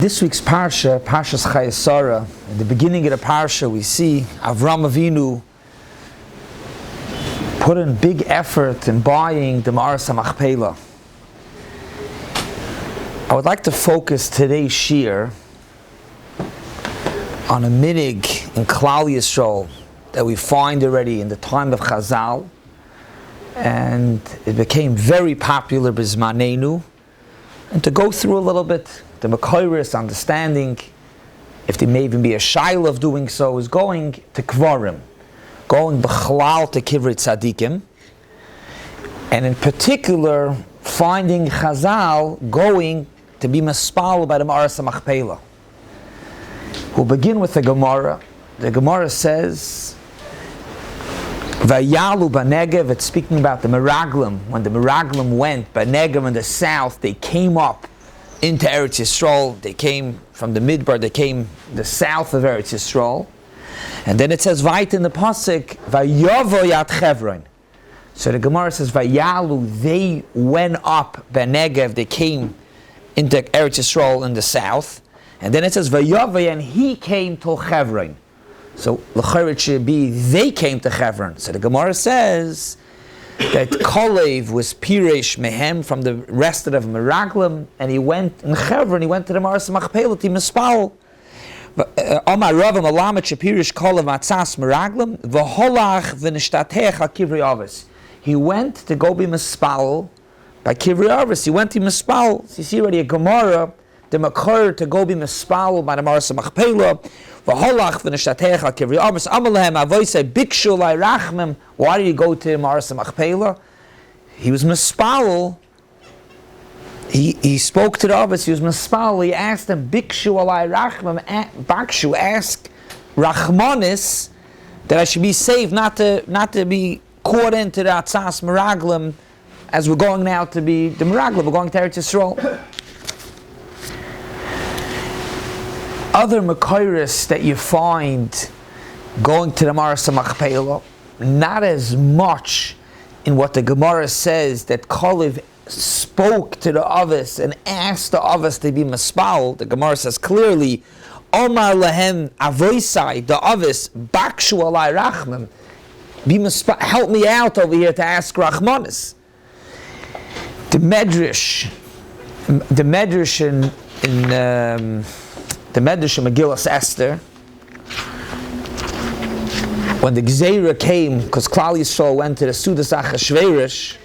This week's parsha, Parshas Chayesara, in the beginning of the parsha, we see Avram Avinu put in big effort in buying the Meoras Hamachpeila. I would like to focus today's Shiur on a minig in Kollel Yisrael that we find already in the time of Chazal, and it became very popular b'zmanenu. And to go through a little bit the Meoras understanding, if there may even be a shaila of doing so, is going to Kvarim, going b'chalal to Kivrei Tzadikim, and in particular finding Chazal going to be mispal by the Meoras Hamachpeila. We'll begin with the Gemara. The Gemara says, Vayalu b'Negev, it's speaking about the Meraglim. When the Meraglim went by Negev in the south, they came up into Eretz Yisrael. They came from the Midbar, they came the south of Eretz Yisrael. And then it says, Vayit in the Pasuk, Vayavo Yat Chevron. So the Gemara says, Vayalu, they went up by Negev, they came into Eretz Yisrael in the south. And then it says, Vayavo, and he came to Chevron. So l'chayr it should be they came to Chevron. So the Gemara says that Kollel was Piresh Mehem from the rest of the Meraglim, and he went in Chevron. He went to the Meoras Hamachpeila to mispal. Amar Rav Malamet Shepirish Kollel Matzas Meraglim v'holach v'nishtatech al Kivrei Avos. He went to go be mispal by Kivrei Avos. He went to mispal. So you see already a Gemara, the Makar to go be mispal by the Meoras Hamachpeila. V'holach v'nishtatech al Kivrei Avos. Amalehem avoisei bikshu lai rachmim. Why did he go to the Meoras Hamachpeila? He was mispal. He spoke to the Avos. He was mispal. He asked them bikshu alai rachmim. Bakshu asked Rachmanis that I should be saved, not to be caught into the Atzas Meraglim, as we're going now to be the Meraglim. We're going to Eretz Yisrael. Other Meoras that you find going to the Meoras Hamachpeila, not as much in what the Gemara says that Kollel spoke to the Avos and asked the Avos to be mispal. The Gemara says clearly, Omar lahem avoisai, the Avos bakshu alai rachmim, be mispal, help me out over here to ask Rachmanis. The Medrash in the Medrash of Megillas Esther, when the Gzeira came, because Kollel Yisrael went to the Sudas Achashverosh,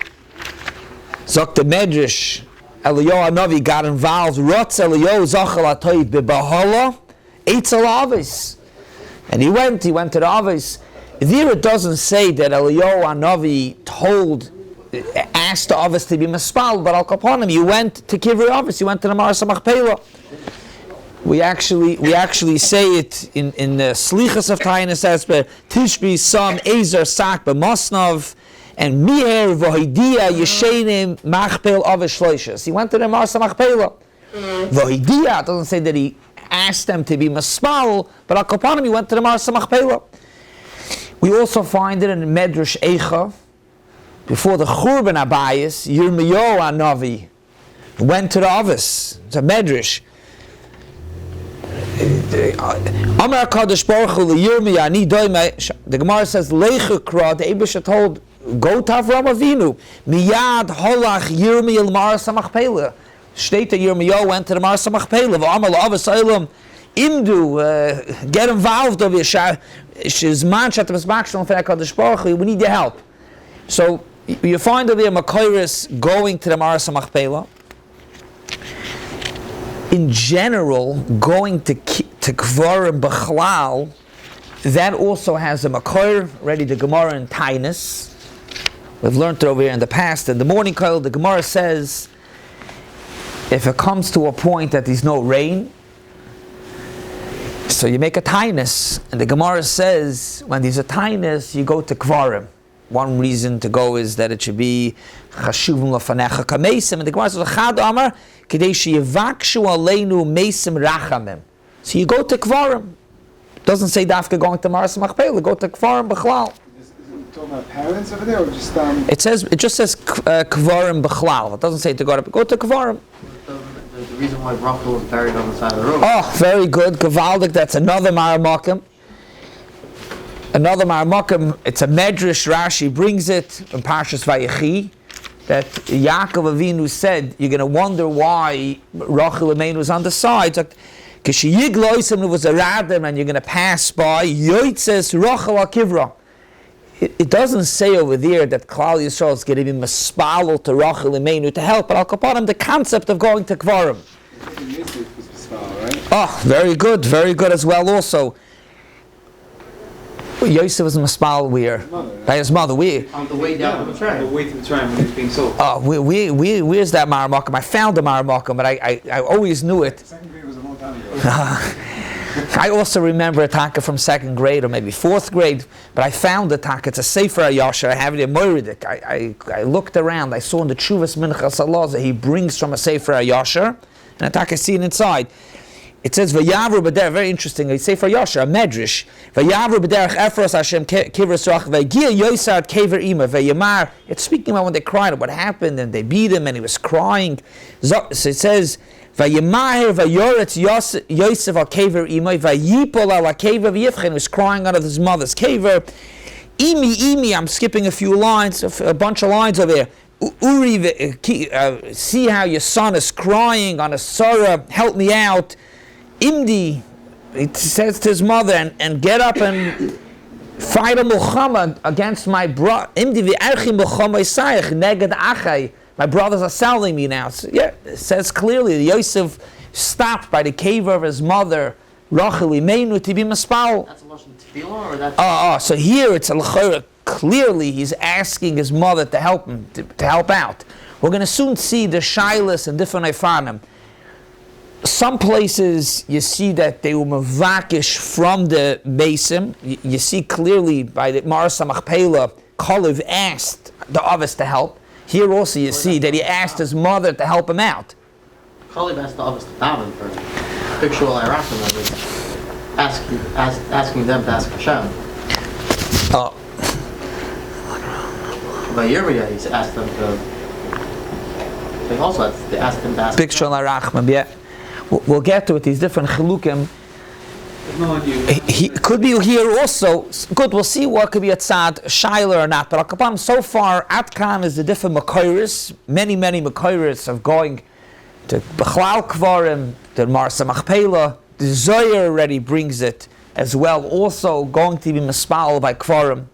Zok the Medrash, Eliyahu Hanavi got involved. Rotz Eliyahu Zachal Atoy beBahala Eitzel Avos, and he went to the Avos. There it doesn't say that Eliyahu Hanavi asked the Avos to be mispal, but Al Kaponim, you went to Kivrei Avos, you went to the Meoras Hamachpeila. We actually say it in the Slichas of Tainus Esper, Tishbi Sam Ezer Sak B'Mosnov, and Miher Vohidia Yeshenim Machpeil Avos Shloishas. He went to the Meoras Hamachpeila. Vohidia doesn't say that he asked them to be mispal, but Al Kapanim, he went to the Meoras Hamachpeila. We also find it in Medrash Eicha, before the Churban Abayis, Yirmiyahu Hanavi went to the Avos. It's a Medrash. Amar Kadosh Baruch Hu liyirmi ani doime. The Gemara says Leichukra. The Eibusha told, go to Avram Avinu. Miyad holach yirmi el Meoras Hamachpeila. State that Yirmiyahu went to the Meoras Hamachpeila. V'amal Avos Olam imdu, get involved over here. Shizman shatam esmakshon for Kadosh Baruch Hu. We need your help. So you find over here Meoras going to the Meoras Hamachpeila. In general, going to Kvarim B'chalal, that also has a Makor, ready the Gemara in Tainus. We've learned it over here in the past. In the morning Kollel, the Gemara says, if it comes to a point that there's no rain, so you make a Tainus, and the Gemara says, when there's a Tainus, you go to Kvarim. One reason to go is that it should be Chashuvim Lafanecha Kamesim, and the Gemara says, Chad Amar, Kedei sheyivakshu aleinu meisim rachamim. So you go to Kvarim. It doesn't say Dafka going to Meoras Hamachpeila. Go to Kvarim B'chalal. Is it talking about parents over there, or just It just says Kvarim B'chalal. It doesn't say to go to Kvarim. The the reason why Rachel was buried on the side of the road. Oh, very good. Gavaldik, that's another Maramakim. Another Maramakim, it's a Medrash, Rashi brings it in Parshas Vayechi, that Yaakov Avinu said, you're going to wonder why Rachel Imeinu was on the side. Because she yigloisem was a radam and you're going to pass by, Yoitzes Rachel Akivra. It doesn't say over there that Klal Yisrael is going to be maspalo to Rachel Imeinu to help, but Al Kapanim, the concept of going to Kvarim. Right? Oh, very good as well also. Yosef was maspal where? By his mother. On the way down to the train. On the way to the train when he's being sold. Oh, where's that Maramakim? I found the Maramakim, but I always knew it. Second grade was a long time ago. I also remember a taka from second grade or maybe fourth grade, but I found the taka. It's a Sefer HaYashar. I have it in Moiridik. I looked around. I saw in the Tshuvas Minchas Allah that he brings from a Sefer HaYashar, and a taka seen inside. It says Vayavru b'derech, very interesting. It's Sefer Yashar, a medrash. Vayavru b'derech Efros Hashem kivras rach v'gia Yosar kever ima v'yamar. It's speaking about when they cried, what happened, and they beat him, and he was crying. So it says Vayamar v'yoretz Yosef al kever ima v'yipol al kever v'yifchen. He was crying out of his mother's kever. Imi. I'm skipping a few lines, a bunch of lines over here. Uri, see how your son is crying on a sorrow. Help me out. Imdi, it says to his mother, and get up and fight a milchama against my brother. Imdi v'erchi milchama isayach neged achai. My brothers are selling me now. So, yeah, it says clearly that Yosef stopped by the cave of his mother, Rachel Imeinu, to be maspal. That's a lashon tefillah, or that's... So here it's a l'chora. Clearly he's asking his mother to help him, to help out. We're going to soon see the shilas and different ifanim. Some places you see that they were mavakish from the Besim. You see clearly by the Meoras Hamachpeila, Kollel asked the others to help. Here also you see that he asked his mother to help him out. Kollel asked the others to daven for Big Shul asking them to ask Hashem. By Yirmiyah, he asked them to. They also asked them to ask. Big Shul Arachman, yeah. We'll get to it. These different chilukim. He could be here also. Good. We'll see what could be a tzad Scheiner or not. But Al so far, Atkan is the different Meoras. Many Meoras of going to Bechlal Kvarim, to Meoras Hamachpeila. The Zohar already brings it as well. Also going to be Maspal by Kvarim.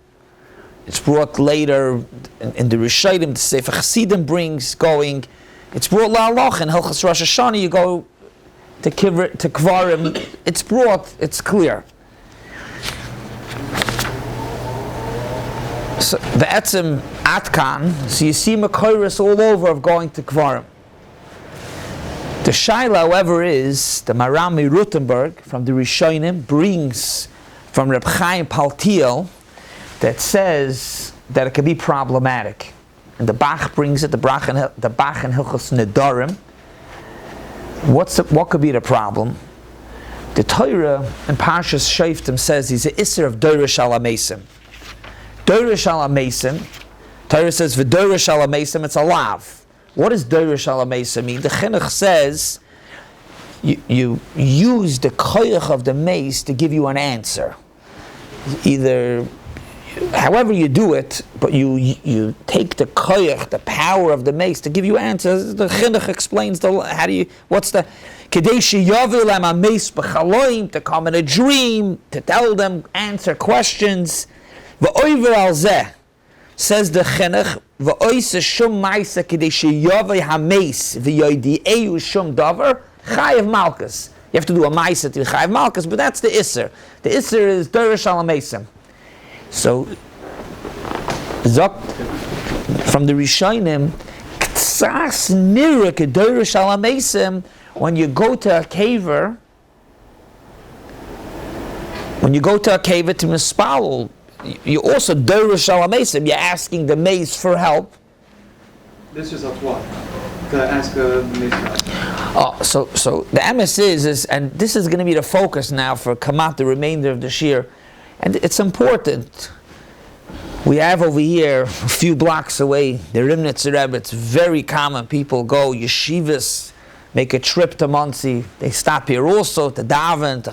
It's brought later in the Rishonim. The Sefer Chassidim brings going. It's brought la'aloch in Hilchas Rosh Hashanah. You go to Kvarim. It's brought. It's clear. So the etzem atkan. So you see Meoras all over of going to Kvarim. The shaila, however, is the Marami Rutenberg from the Rishonim brings from Reb Chaim Paltiel that says that it could be problematic. And the Bach brings it, the Bach and Hilchos Nedarim. What could be the problem? The Torah in Parshas Shoftim says he's an Isser of Doresh al HaMesim. Doresh al HaMesim, Torah says V'Doresh al HaMesim, it's a lav. What does Doresh al HaMesim mean? The Chinuch says you use the koyach of the mace to give you an answer. Either however you do it, but you take the koyach, the power of the mace, to give you answers. The Chinuch explains what's the Kadeshi Yavil Am Mace B'Chaloim, to come in a dream, to tell them, answer questions. V'oiver al zeh, says the Chinuch, v'oise shum ma'isa Kadeshi Yavil HaMace v'yoidi'eu shum davar chayav malchus. You have to do a ma'isa to chayav malchus, but that's the Isser. The Isser is Doresh al HaMesim. So, from the Rishonim, Ktsas Nira Kedoresh al HaMesim, when you go to a caver, to Mispal, you also Doresh al HaMesim, you're asking the mace for help. This is of what? To ask the mace. So the emes is, and this is going to be the focus now for Kamat, the remainder of this year. And it's important. We have over here, a few blocks away, the Rimnitzer Rebbe. It's very common. People go, yeshivas, make a trip to Monsey. They stop here also to daven,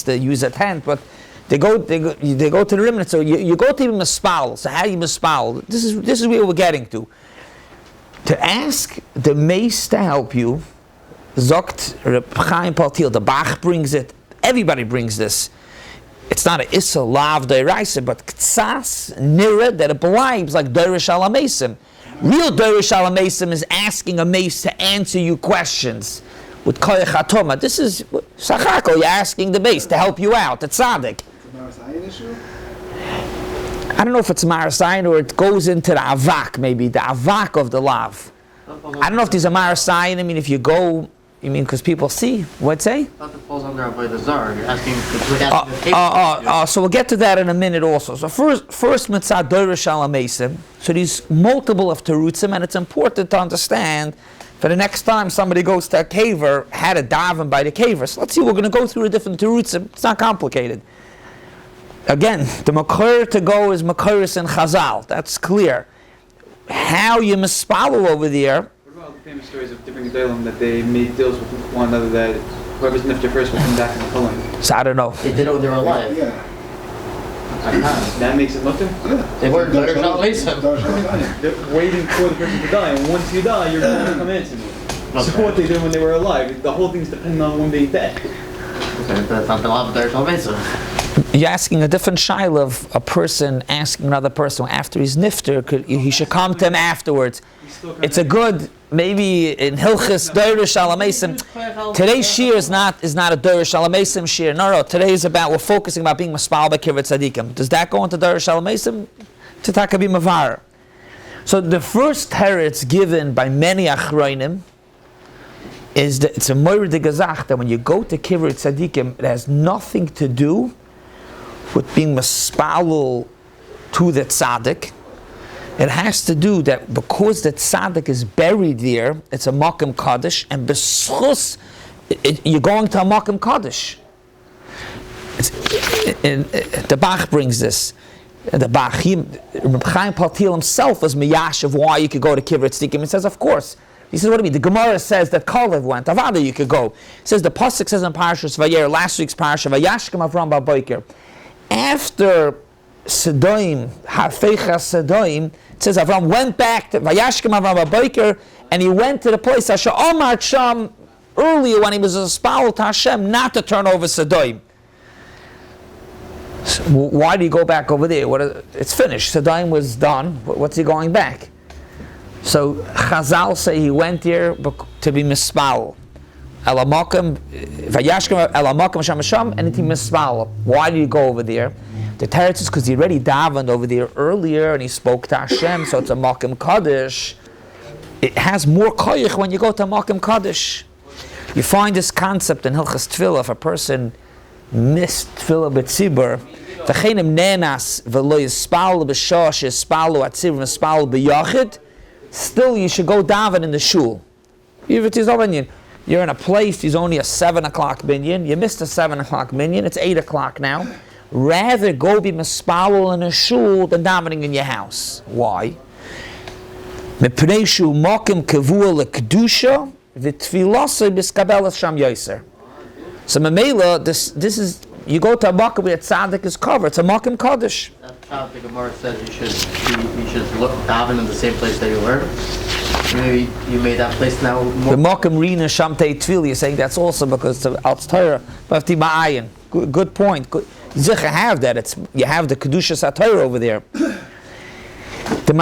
to use a tent, but they go to the rim. So you go to mispal. So how do you mispal? This is where we're getting to. To ask the mace to help you, Zokt Reb Chaim Paltil, the Bach brings it. Everybody brings this. It's not a Issa Lav Deiraisa, but Ktsas Nira that it believes like Deirish Alamesim. Real Deirish Alamesim is asking a mace to answer you questions with Koyach HaToma. This is Sachako, you're asking the mace to help you out. It's Tzaddik. I don't know if it's Marasayan or it goes into the Avak, maybe, the Avak of the Lav. I don't know if there's a Marasayan. I mean, if you go, you mean because people see? What'd say? That falls under Avodah Zarah. You're asking so we'll get to that in a minute also. So first Mitzah Deirish Alamesim. So these multiple of Terutzim, and it's important to understand for the next time somebody goes to a caver, how to daven by the caver. So let's see, we're going to go through the different Terutzim. It's not complicated. Again, the Makor to go is Makoris and Chazal. That's clear. How you mispalel over there. What about the famous stories of different Gedolim that they made deals with one another that whoever's nifter first will come back in the Kollel? So I don't know. They did it when they were alive. Yeah. That makes it mutter? Yeah. They weren't better than They're waiting for the person to die, and once you die, you're going to come into me. Okay. So what they did when they were alive, the whole thing's depending on when they dead. Okay, that's not the law of Deirish. You're asking a different shaila of a person asking another person after he's nifter, he should come to him afterwards. It's a good, maybe in Hilchis Deirish Alamesim. Today's Shiur is not a Deirish Alamesim Shiur. No. Today is about, we're focusing about being Maspal by Kivrut Tzadikim. Does that go into Deirish Alamesim? Titaka be Mavar. So the first teretz given by many Achroinim is that it's a Moir de Gazach that when you go to Kivrut Tzadikim, it has nothing to do with being Maspalul to the Tzaddik. It has to do that because the tzaddik is buried there, it's a makom kaddish, and b'schus, you're going to a makom kaddish. The Bach brings this. The Bach, Rabbi Chaim Paltil himself was miyash of why you could go to Kivrut Tzadikim. He says, of course. He says, what do you mean? The Gemara says that Kollel went. Avada, you could go. He says, the pasuk says in Parashas Vayer, last week's Parashah, Vayashkem Avram Ba'boker. After Sedoim, Hafeicha Sedoim, it says Avram went back to Vayashkem Avram Ba'boker, and he went to the place Asher Omar Sham earlier when he was a spal to Hashem not to turn over Sedoim. So why do you go back over there? It's finished. Sedoim was done. What's he going back? So Chazal say he went there to be mispal. Elamakim, Vayashkem Elamakim Sham Sham, and he mispal. Why did you go over there? The teretz is because he already davened over there earlier and he spoke to Hashem, so it's a makom kaddish. It has more koyach when you go to a makom kaddish. You find this concept in Hilchas Tefillah. If a person missed Tefillah b'tzibur, v'chenim nenas v'lo yispal b'shah she'yispal atzibur v'yispal b'yachid, still you should go daven in the shul. Even if it's minyan, you're in a place, there's only a 7 o'clock minyan, you missed a 7 o'clock minyan, it's 8 o'clock now. Rather go be mispalul in a shul than davening in your house. Why? Mepnei shu makom kavua lekedusha v'tfilasa b'skabelas sham yoser. So Mamela, this is, you go to a makom where tzaddik is covered. It's a makom kaddish. That's how the Gemara says you should look daven in the same place that you were. Maybe you made that place now more. The makom rina shamtei tefillah. You're saying that's also because it's al Torah. Good point. Good. Zicha have that. You have the kedusha satayr over there. The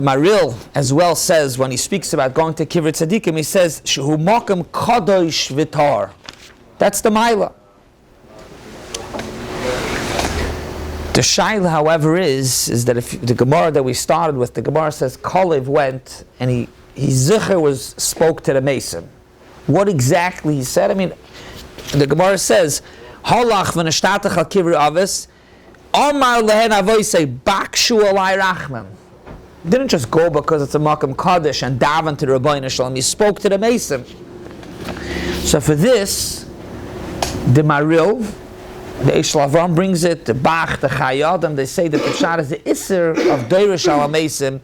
Maril as well says when he speaks about going to Kivrut Tzadikim, he says shehu makom kadosh vitar. That's the Maila. The shaila, however, is that if the Gemara that we started with, the Gemara says Kollel went and he zicher spoke to the mason. What exactly he said? I mean, the Gemara says Halach v'neshtatach al kivri avis Omar lehen avoisei bakshu alai rachman. Didn't just go because it's a makom kaddish and daven to the Rabbi Shalom. He spoke to the mason. So for this, the Maril, the Eshel Avram brings it, the Bach, the Chayadim, they say that the Pshat is the Isser of Deirish al Mesim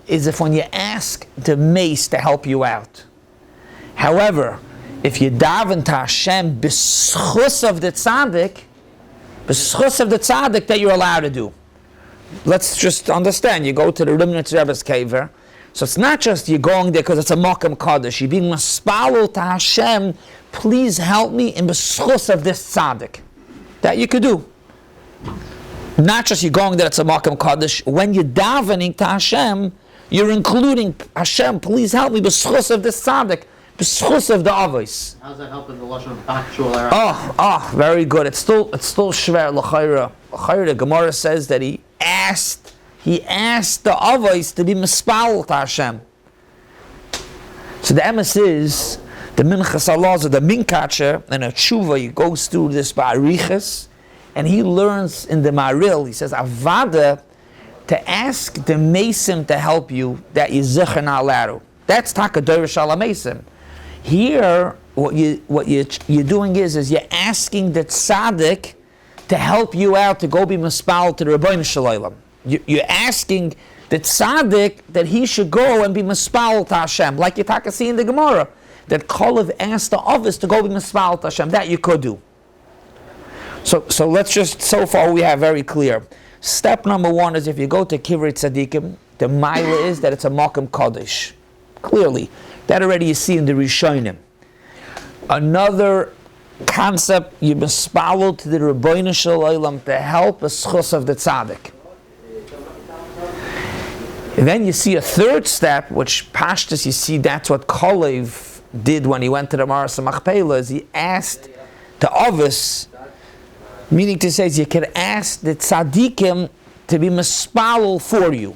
is if when you ask the mace to help you out, However, if you daven to Hashem b'schus of the tzaddik, that you're allowed to do. Let's just understand, you go to the Rimnitz Rebbe's kever, so it's not just you're going there because it's a Makam Kaddish, you're being maspalul to Hashem, please help me in b'schus of this tzaddik. That you could do. Not just you're going there, it's a Makam Kaddish, when you're davening to Hashem, you're including Hashem, please help me b'schus of this tzaddik, b'schus of the avos. How does that help in the lashon of factual error? Very good. It's still shver l'chayra. The Gemara says that he asked the avos to be mispal to Hashem. So the emes is the minchas Allah, the minkacher, and a tshuva. He goes through this ba'arichas, and he learns in the maril. He says avada to ask the mesim to help you that you zicher na laru. That's taka dorish ala mesim. Here, what you're doing is you're asking the tzaddik to help you out to go be mispal to the Rabbi Shalom. You're asking the tzaddik that he should go and be mispal to Hashem, like you see in the Gemara, that Kollel asked the others to go be mispal to Hashem. That you could do. So let's just, so far we have very clear. Step number one is if you go to Kivrei Tzadikim, the mila is that it's a Makam Kaddish. Clearly. That already you see in the Rishonim. Another concept, you mispalul to the Rabbeinu Shalom to help a schus of the tzaddik. And then you see a third step, which Pashtus, you see that's what Kollel did when he went to the Meoras Hamachpeila, is he asked the Ovis, meaning to say you can ask the tzaddikim to be mispalul for you.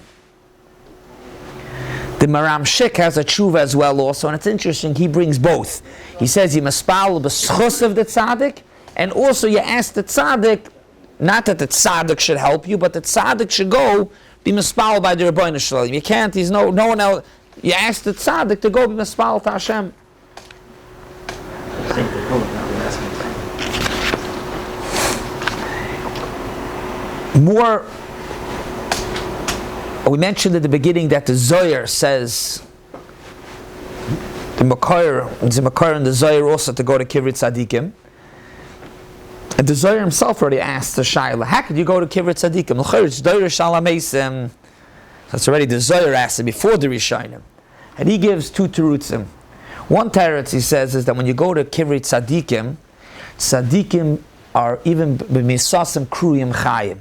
The Maram Shik has a tshuva as well also, and it's interesting, he brings both. He says you mispalul b'schus of the tzaddik, and also you ask the tzaddik, not that the tzaddik should help you, but the tzaddik should go be mispalul by the Rabbeinu Shalom. You can't, he's no one else. You ask the tzaddik to go be mispalul to Hashem. More, we mentioned at the beginning that the Zohar says, the Makar and the Zohar also to go to Kivrei Tzadikim. And the Zohar himself already asked the Shaila, how could you go to Kivrei Tzadikim? That's already the Zohar asked it before the Rishonim. And he gives two terutzim. One teretz he says is that when you go to Kivrei Tzadikim are even b'misasim kruyim chayim.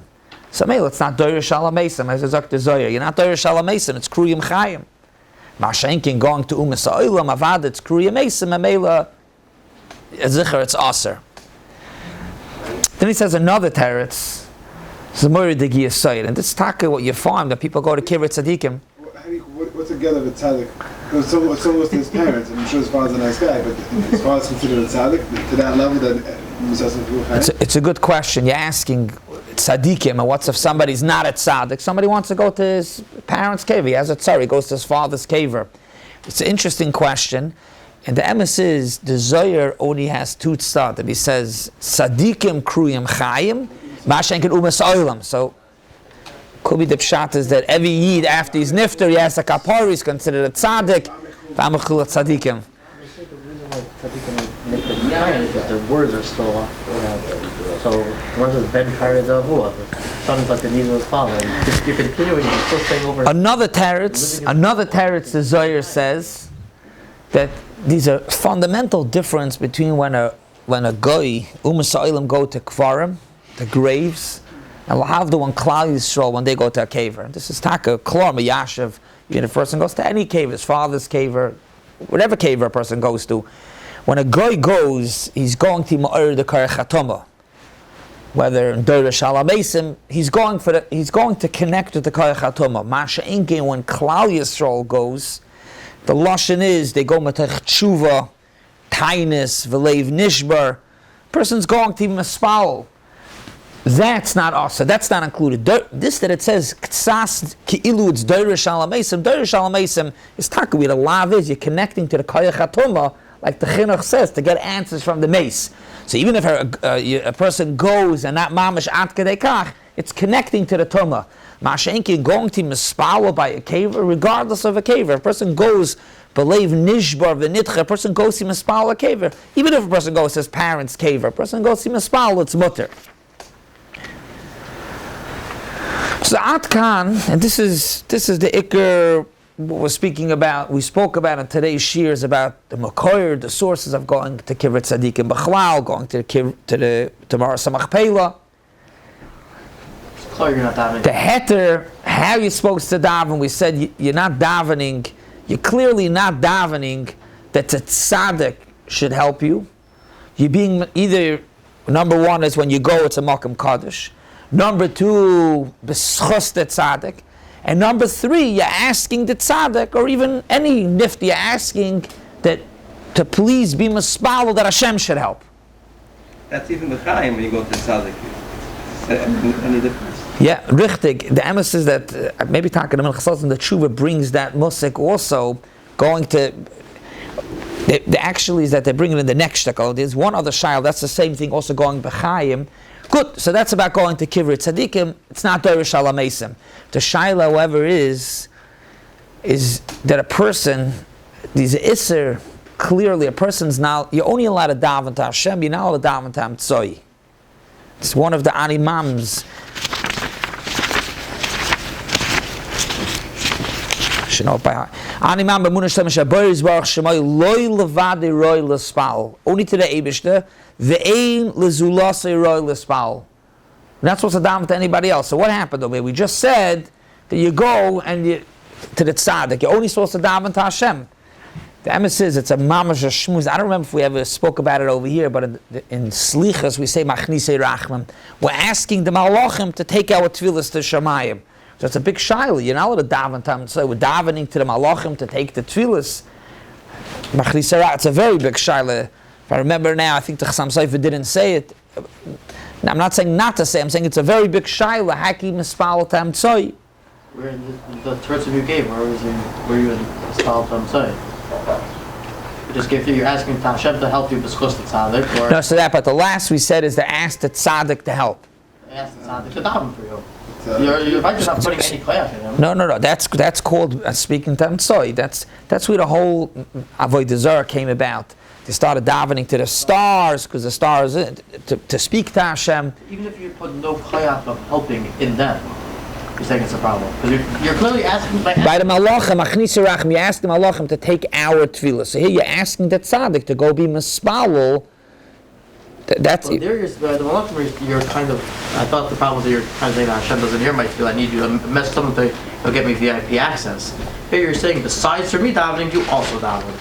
So maybe it's not Doirish Alamesim, as Dr. Zohar. You're not Doirish Alamesim, it's Kruyim Chayim. Mashenkin going to Umas Ha'olam, Avad, it's Kruyim Mesim, Amela, Zicher, it's Aser. Then he says another teretz, Zemori de Giyasayid, and this is taka what you find, that people go to Kivrei Tzadikim. What's together with tzaddik? Because someone was to his parents, and I'm sure his father's a nice guy, but his father's considered a tzaddik to that level that it's a good question. You're asking tzaddikim, and what's if somebody's not a tzaddik? Somebody wants to go to his parents' cave. He has a tzar, he goes to his father's cave. It's an interesting question. And the emes is, the Zohar only has two tzadim. He says, tzaddikim kruyim chayim, mashenkin umas oilam. So, could be the pshat is that every yid after he's nifter, he has a kapor, he's considered a tzaddik, v'amachul tzaddikim. But the words are still off. So, words is ben karidavu. Sounds like the knees was falling. You're continuing, you're still saying over. Another teretz, the Zohar says that there's a fundamental difference between when a goy, Umas go to Kvarim, the graves, and Lahavdu when Klal Yisrael when they go to a caver. This is taka, Klor, Yashav. The person goes to any cave, his father's caver, whatever caver a person goes to. When a guy goes, he's going to Ma'or the Karachatoma. Whether in Doirish Alamesim, he's going to connect with the Karachatoma. Masha Inke, when Klal Yisrael goes, the Lashon is, they go Matech Tshuva, Tainis, Velev Nishbar. Person's going to Maspal. That's not also, that's not included. This that it says, Ktsas Ki'ilu, it's Doirish Alamesim is taka where the lav is, you're connecting to the Karachatoma, like the Chinuch says, to get answers from the mace. So even if a person goes and not mamash at kedekach, it's connecting to the Toma. Mashenkin going to mispalwa by a caver, regardless of a caver. A person goes believe nishbar v'nitcha, a person goes to mispal a kaver. Even if a person goes to his parents' kaver, a person goes to mispal, it's mutter. So Atkan, and this is the ikr what we're speaking about. We spoke about in today's Shiur is about the makoyer, the sources of going to kivrei tzadikim b'chlal, going to the Meoras Hamachpeila. So you're not davening. The heter, how you're supposed to daven. We said you're not davening. You're clearly not davening that the tzaddik should help you. You're being either, number one is when you go, it's a makam kaddish. Number two, b'schus the tzaddik. And number three, you're asking the tzaddik, or even any nifty, you're asking that to please be mispalo that Hashem should help. That's even the Chaim when you go to the tzaddik. Any difference? Yeah, richtig. The emes is that maybe talking about the tshuva brings that musik also going to. The actually is that they bring it in the next shtekol. There's one other shayl. That's the same thing. Also going b'chayim. Good. So that's about going to kivrei tzadikim. It's not dorish alamesim. The shayla, however, is that a person, these iser, clearly a person's not. You're only allowed to daven to Hashem. You're not allowed to daven to Amtzoi. It's one of the animams. Only to the Eibishter, ve'ein lezulasei roi lespal. We're not supposed to daven to anybody else. So what happened over here? We just said that you go and to the tzaddik. You're only supposed to daven to Hashem. The emes is it's a mamash shmuz. I don't remember if we ever spoke about it over here, but in Slichas we say machnisei rachman. We're asking the malachim to take our tefillas to Shamayim. So it's a big shaila. You're not allowed to daven to them. So we're davening to the malachim to take the tefillas. It's a very big shaila. If I remember now, I think the Chassam Sofer didn't say it. Now, I'm not saying not to say. I'm saying it's a very big shaila. Haki mispal tam tzoi. Where in the terms you gave, where you in mispal tam tzoi? You just give you're asking Hashem to help you b'schus the tzaddik, or no. So that, but the last we said is to ask the tzaddik to help. Ask the tzaddik to daven for you. You're not putting any koyach in him. No. That's called speaking tam tzoi. That's where the whole avodah zarah came about. They started davening to the stars because the stars to speak to Hashem. Even if you put no koyach of helping in them, you're saying it's a problem because you're clearly asking by the malachim, achnisei rachim, you ask the malachim to take our tefillah. So here you're asking the tzaddik to go be mispalul. That's well, there is the malachim. You're kind of. I thought the problem was that you're trying to say that Hashem doesn't hear my tefillah. I need you to mess something to get me VIP access. Here you're saying besides for me davening, you also daven.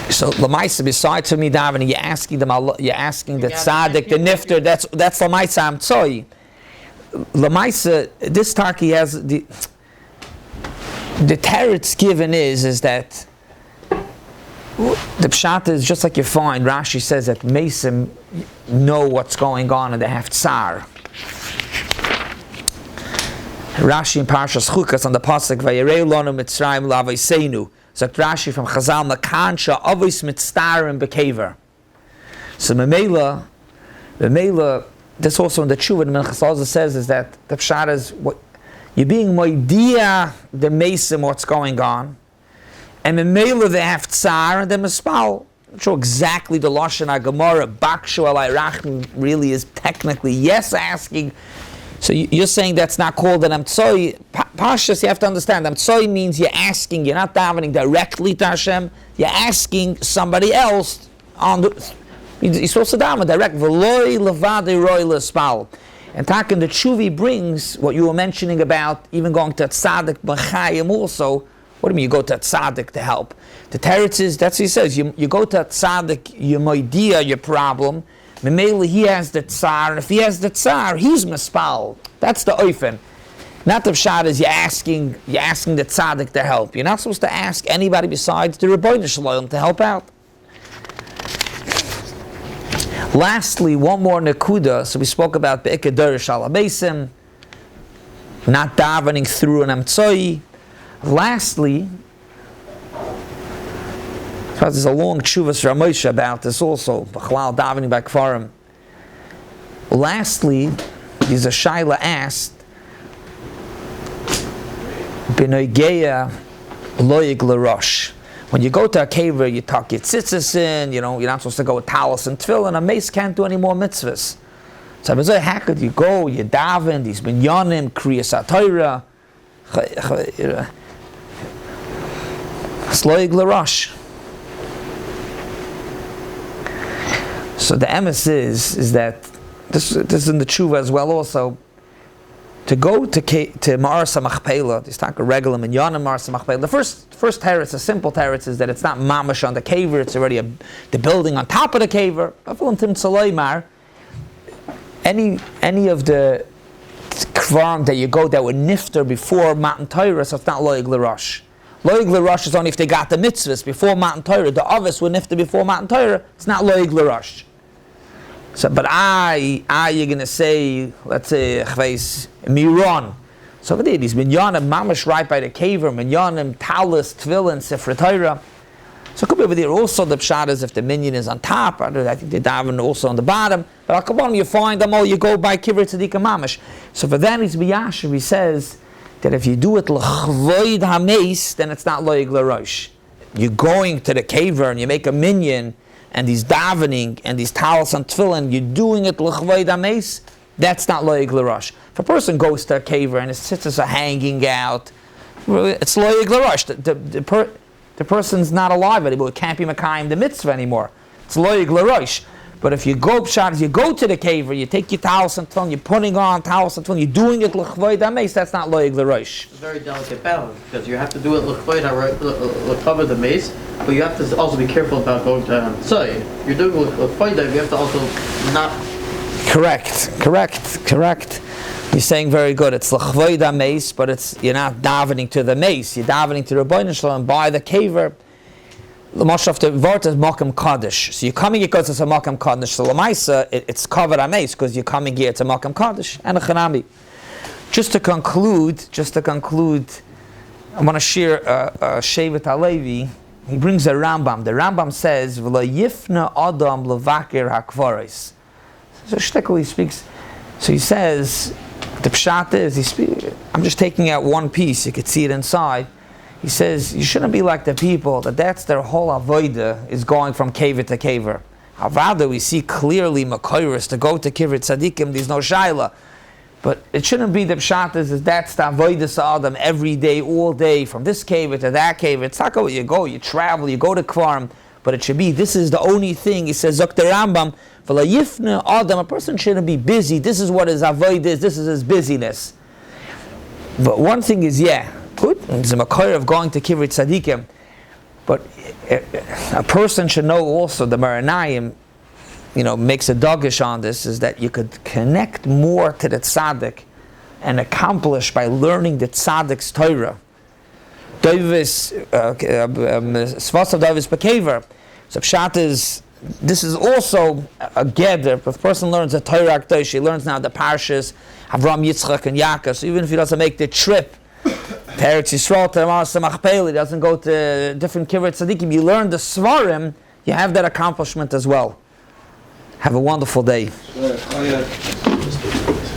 So lamaisa, besides for me davening, you're asking the tzaddik, the nifter. That's lamaisa amtzoi. Lamaisa, this taki has the teretz given is that the pshat is just like you find. Rashi says that Mesim know what's going on and they have tsar. Rashi in Parshas Chukas on the pasuk Vayirei lonu Mitzrayim la'avoseinu. Sagt Rashi from Chazal Makansha Avos Mitztarim Bekever. So Memela, this also in the Tshuva, the Chazal says is that the pshat is what you're being moidia the Mesim what's going on, and Memela they have tsar and they mispal. I'm not sure exactly the Lashon HaGemara Bakshu Alai Rachim really is technically yes asking. So you're saying that's not called an amtzoi. Pashas, you have to understand. Amtzoi means you're asking. You're not davening directly to Hashem. You're asking somebody else on the. You're supposed to daven direct. V'loi levadei roi lespal. And Takan the Tshuvi brings what you were mentioning about even going to tzaddik b'chayim also. What do you mean you go to tzaddik to help? The teretz is that's what he says. You go to tzaddik, your moidia, your problem. Memele, he has the tsar, and if he has the tsar, he's mispal. That's the oifen. Not the pshat is you're asking the tzaddik to help. You're not supposed to ask anybody besides the Rabbi Shalom to help out. Lastly, one more nekuda. So we spoke about be'ikar dorish alamesim, not davening through an amtzoi. Lastly, there's a long tshuvas Ramosha about this also. B'chalal davening by kfarim. Lastly, there's a shaila asked. B'noigeya loyig l'rosh. When you go to a kaver, you tuck your tzitzis in, you're not supposed to go with talis and tefillin. A mace can't do any more mitzvahs. So how could you go, you daven, these binyanim, kriyas HaTorah, sloig l'rosh. So the emes is that, this is in the tshuva as well also, to go to Meoras Hamachpeila, this talk of regular minyanim Meoras Hamachpeila. The first teretz, a simple teretz, is that it's not mamash on the kaver; it's already the building on top of the kaver. Any of the kvarim that you go that were nifter before Matan Torah, so it's not loig l'rosh. Loig l'rosh is only if they got the mitzvahs before Matan Torah. The others were nifter before Matan Torah. It's not loig l'rosh. So, but you're gonna say, let's say, miron. So over there, these minyanim mamash right by the kaver, minyanim, talis, tefillin, sefer Torah. So it could be over there also the pshat is if the minyan is on top, I think they daven also on the bottom. But al you find them all, you go by kiver tzedika mamash. So for that, he's biyashiv, he says that if you do it l'chvoid hameis, then it's not loig l'rosh. You're going to the kaver and you make a minyan, and these davening, and these talis and tefillin, you're doing it l'chvoid hameis, that's not loig l'rosh. If a person goes to a kaver and his tzitzis are hanging out, it's loig l'rosh. The person's not alive anymore. It can't be Makayim the mitzvah anymore. It's loig l'rosh. But if you go pshat, you go to the kaver, you take your talis and tefillin, you're putting on talis and tefillin, you're doing it l'chvoid hameis, that's not loig l'rosh. It's a very delicate balance because you have to do it l'chvoid the mace, but you have to also be careful about going to tzay. You're doing l'chvoid, you have to also not. Correct. You're saying very good. It's l'chvoid hameis, but you're not davening to the mace. You're davening to the Rabbi Shalom by the kaver. The most of the word is makam kaddish. So you're coming here because it's a makam kaddish. So l'maisa, it's covered ameis because you're coming here. It's a makam kaddish and a chanami. Just to conclude, I want to share Shevet Halevi. He brings a Rambam. The Rambam says, "V'lo yifna adam levakir hakvaros." So shtekli speaks. So he says, the pshat is, I'm just taking out one piece. You could see it inside. He says, you shouldn't be like the people, that's their whole avodah is going from kaver to kaver. Avada, we see clearly Meoras to go to kiver tzadikim, there's no shaila. But it shouldn't be the pshat is that's the avodah sa'adam every day, all day, from this kaver to that kaver. It's not how you go, you travel, you go to kvarim, but it should be, this is the only thing. He says, Dr. Rambam, v'layifne adam, a person shouldn't be busy. This is what his avodah is, this is his busyness. But one thing is, good, it's a makor of going to kiver tzadikim, but a person should know also, the Maranayim, makes a dogish on this, is that you could connect more to the tzaddik and accomplish by learning the tzaddik's Torah. Svasav Davis Bekever. So pshat is, this is also a gather. If a person learns a Torah Akdosh, he learns now the parshas, Avram, Yitzchak, and Yaakov. So even if he doesn't make the trip to Eretz Yisrael, to Hamachpeila, he doesn't go to different kibbutz tzadikim, you learn the svarim, you have that accomplishment as well. Have a wonderful day. Oh, yeah.